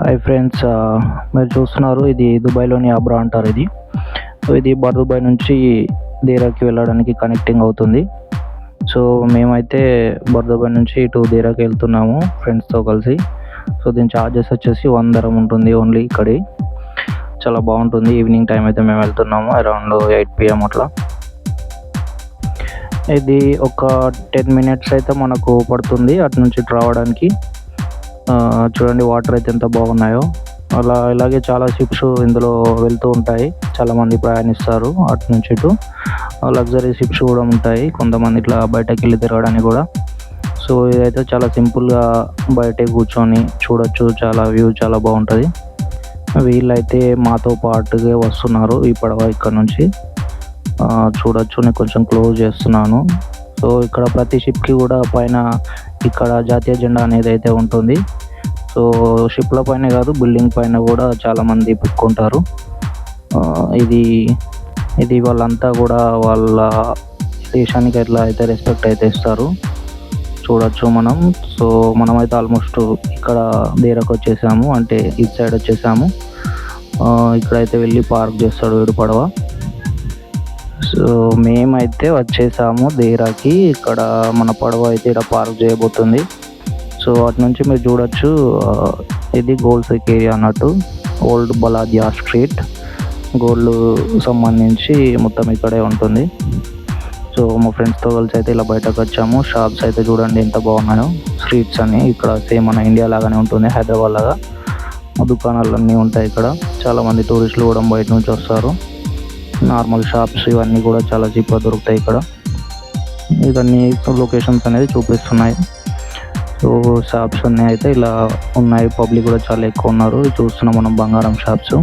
Hi friends, మీరు చూస్తున్నారు ఇది దుబాయ్లోని అబ్రా అంటారు. ఇది దుబాయ్ నుంచి దేరాకి వెళ్ళడానికి కనెక్టింగ్ అవుతుంది. సో మేమైతే దుబాయ్ నుంచి ఇటు దేరాకి వెళ్తున్నాము ఫ్రెండ్స్తో కలిసి. సో దీని ఛార్జెస్ వచ్చేసి 100 dirham ఉంటుంది ఓన్లీ ఇక్కడి. చాలా బాగుంటుంది. ఈవినింగ్ టైం అయితే మేము వెళ్తున్నాము అరౌండ్ 8 PM అట్లా. ఇది ఒక 10 minutes అయితే మనకు పడుతుంది అటు నుంచి ఇటు రావడానికి. చూడండి వాటర్ అయితే ఎంత బాగున్నాయో. ఇలాగే చాలా షిప్స్ ఇందులో వెళ్తూ ఉంటాయి. చాలామంది ప్రయాణిస్తారు అటు నుంచి ఇటు. లగ్జరీ షిప్స్ కూడా ఉంటాయి, కొంతమంది ఇట్లా బయటకు వెళ్ళి తిరగడానికి కూడా. సో ఇదైతే చాలా సింపుల్గా బయటే కూర్చొని చూడొచ్చు. చాలా వ్యూ చాలా బాగుంటుంది. వీళ్ళైతే మాతో పాటుగా వస్తున్నారు ఈ పడవ ఇక్కడ నుంచి. చూడొచ్చు, నేను కొంచెం క్లోజ్ చేస్తున్నాను. సో ఇక్కడ ప్రతి షిప్కి కూడా పైన ఇక్కడ జాతీయ జెండా అనేది అయితే ఉంటుంది. సో షిప్ల పైన కాదు, బిల్డింగ్ పైన కూడా చాలామంది పెట్టుకుంటారు. ఇది వాళ్ళంతా కూడా వాళ్ళ దేశానికి ఎట్లా అయితే రెస్పెక్ట్ అయితే ఇస్తారు చూడొచ్చు మనం. సో మనమైతే ఆల్మోస్ట్ ఇక్కడ దేరకు వచ్చేసాము, అంటే ఇటు సైడ్ వచ్చేసాము. ఇక్కడైతే వెళ్ళి పార్క్ చేస్తాడు వీడు పడవ. సో మేమైతే వచ్చేసాము దేరాకి. ఇక్కడ మన పడవ అయితే ఇక్కడ పార్క్ చేయబోతుంది. సో అటు నుంచి మీరు చూడొచ్చు, ఇది గోల్డ్ సిక్ ఏరియా అన్నట్టు. ఓల్డ్ బలాదియా స్ట్రీట్, గోల్డ్ సంబంధించి మొత్తం ఇక్కడే ఉంటుంది. సో మా ఫ్రెండ్స్తో కలిసి అయితే ఇలా బయటకు వచ్చాము. షాప్స్ అయితే చూడండి ఎంత బాగున్నాయో. స్ట్రీట్స్ అని ఇక్కడ సేమ్ మన ఇండియా లాగానే ఉంటుంది, హైదరాబాద్ లాగా. దుకాణాలు అన్నీ ఉంటాయి ఇక్కడ. చాలామంది టూరిస్టులు కూడా బయట నుంచి వస్తారు. నార్మల్ షాప్స్ ఇవన్నీ కూడా చాలా చీప్గా దొరుకుతాయి ఇక్కడ. ఇవన్నీ లొకేషన్స్ అనేది చూపిస్తున్నాయి. సో షాప్స్ అన్నీ అయితే ఇలా ఉన్నాయి. పబ్లిక్ కూడా చాలా ఎక్కువ ఉన్నారు. చూస్తున్నాం మనం బంగారం షాప్స్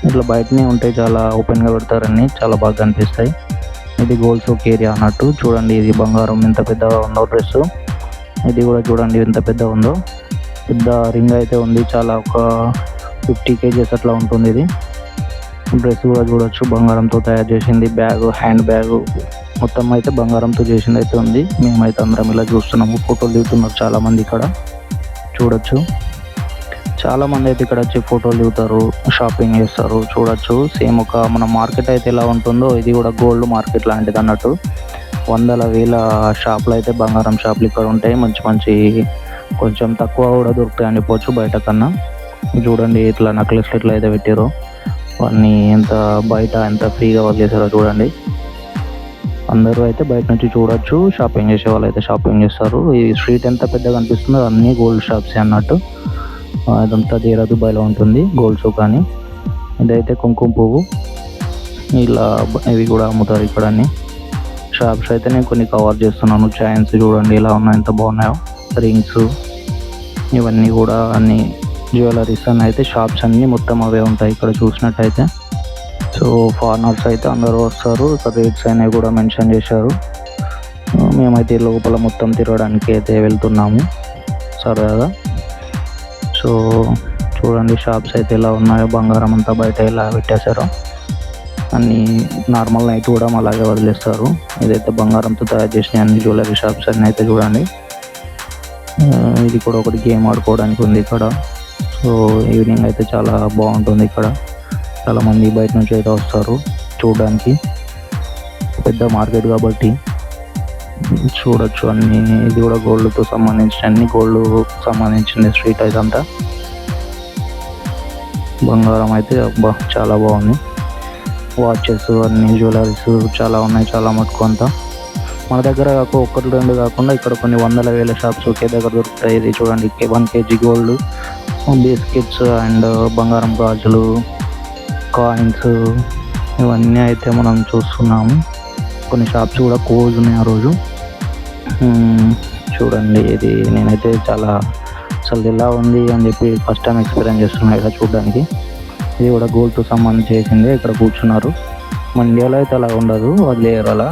ఇట్లా బయటనే ఉంటాయి, చాలా ఓపెన్గా పెడతారని, చాలా బాగా అనిపిస్తాయి. ఇది గోల్డ్ సోక్ ఏరియా అన్నట్టు. చూడండి ఇది బంగారం ఎంత పెద్దగా ఉందో. డ్రెస్ ఇది కూడా చూడండి ఎంత పెద్దగా ఉందో. పెద్ద రింగ్ అయితే ఉంది, చాలా ఒక 50 kgs అట్లా ఉంటుంది. ఇది డ్రెస్ కూడా చూడొచ్చు, బంగారంతో తయారు చేసింది. బ్యాగ్, హ్యాండ్ బ్యాగ్ మొత్తం అయితే బంగారంతో చేసింది అయితే ఉంది. మేమైతే అందరం ఇలా చూస్తున్నాము. ఫోటోలు దిగుతున్నారు చాలామంది ఇక్కడ చూడొచ్చు. చాలామంది అయితే ఇక్కడ వచ్చి ఫోటోలు దిగుతారు, షాపింగ్ చేస్తారు చూడొచ్చు. సేమ్ ఒక మన మార్కెట్ అయితే ఎలా ఉంటుందో ఇది కూడా గోల్డ్ మార్కెట్ లాంటిది అన్నట్టు. వందల వేల షాపులు అయితే, బంగారం షాపులు ఇక్కడ ఉంటాయి. మంచి మంచి కొంచెం తక్కువ కూడా దొరుకుతాయి అనిపోవచ్చు బయట కన్నా. చూడండి ఇట్లా నెక్లెస్లు ఇట్లా అయితే పెట్టారో, అన్నీ ఎంత బయట ఎంత ఫ్రీగా వదిలేసారో చూడండి. అందరూ అయితే బయట నుంచి చూడొచ్చు. షాపింగ్ చేసే వాళ్ళు అయితే షాపింగ్ చేస్తారు. ఈ స్ట్రీట్ ఎంత పెద్దగా అనిపిస్తుందో అన్నీ గోల్డ్ షాప్స్ అన్నట్టు. అదంతా దేరా దుబాయ్లో ఉంటుంది, గోల్డ్ సోక్ అని. ఇదైతే కుంకుమ పువ్వు, ఇలా ఇవి కూడా అమ్ముతారు ఇక్కడ అన్ని షాప్స్ అయితే. నేను కొన్ని కవర్ చేస్తున్నాను. చైన్స్ చూడండి ఎలా ఉన్నాయి, ఎంత బాగున్నాయో. రింగ్స్ ఇవన్నీ కూడా అన్ని జ్యువెలరీస్ అని అయితే షాప్స్ అన్నీ మొత్తం అవే ఉంటాయి ఇక్కడ చూసినట్టయితే. సో ఫారినర్స్ అయితే అందరూ వస్తారు. ఇక్కడ రేట్స్ అనేవి కూడా మెన్షన్ చేశారు. మేమైతే లోపల మొత్తం తిరగడానికి అయితే వెళ్తున్నాము సరదాగా. సో చూడండి షాప్స్ అయితే ఎలా ఉన్నాయో. బంగారం అంతా బయట ఎలా పెట్టేశారో. అన్నీ నార్మల్ నైట్ కూడా అలాగే వదిలేస్తారు. ఇదైతే బంగారంతో తయారు చేసిన అన్ని జ్యువెలరీ షాప్స్ అన్నీ అయితే చూడండి. ఇది కూడా ఒకటి గేమ్ ఆడుకోవడానికి ఉంది ఇక్కడ. సో ఈవినింగ్ అయితే చాలా బాగుంటుంది ఇక్కడ. చాలామంది బయట నుంచి అయితే వస్తారు చూడడానికి. పెద్ద మార్కెట్ కాబట్టి చూడొచ్చు అన్నీ. ఇది కూడా గోల్డ్తో సంబంధించిన అన్ని గోల్డ్ సంబంధించిన స్ట్రీట్ అయితే అంతా. బంగారం అయితే అబ్బా చాలా బాగుంది. వాచెస్ అన్ని జ్యువెలరీస్ చాలా ఉన్నాయి, చాలా మటుకు అంతా. మన దగ్గర ఒకటి రెండు కాకుండా ఇక్కడ కొన్ని వందల వేల షాప్స్ ఒకే దగ్గర దొరుకుతాయి. ఇది చూడండి 1 kg గోల్డ్, బిస్కెట్స్ అండ్ బంగారం గాజులు, కాయిన్స్ ఇవన్నీ అయితే మనం చూస్తున్నాము. కొన్ని షాప్స్ కూడా క్లోజ్ ఉన్నాయి ఆ రోజు. చూడండి ఇది నేనైతే చాలా అసలు ఎలా ఉంది అని చెప్పి ఫస్ట్ టైం ఎక్స్పీరియన్స్ చేస్తున్నాను ఇక్కడ చూడడానికి. ఇది కూడా గోల్డ్తో సంబంధించి చేసింది. ఇక్కడ కూర్చున్నారు. మన ఇండియాలో అయితే అలా ఉండదు, అది లేరు అలా.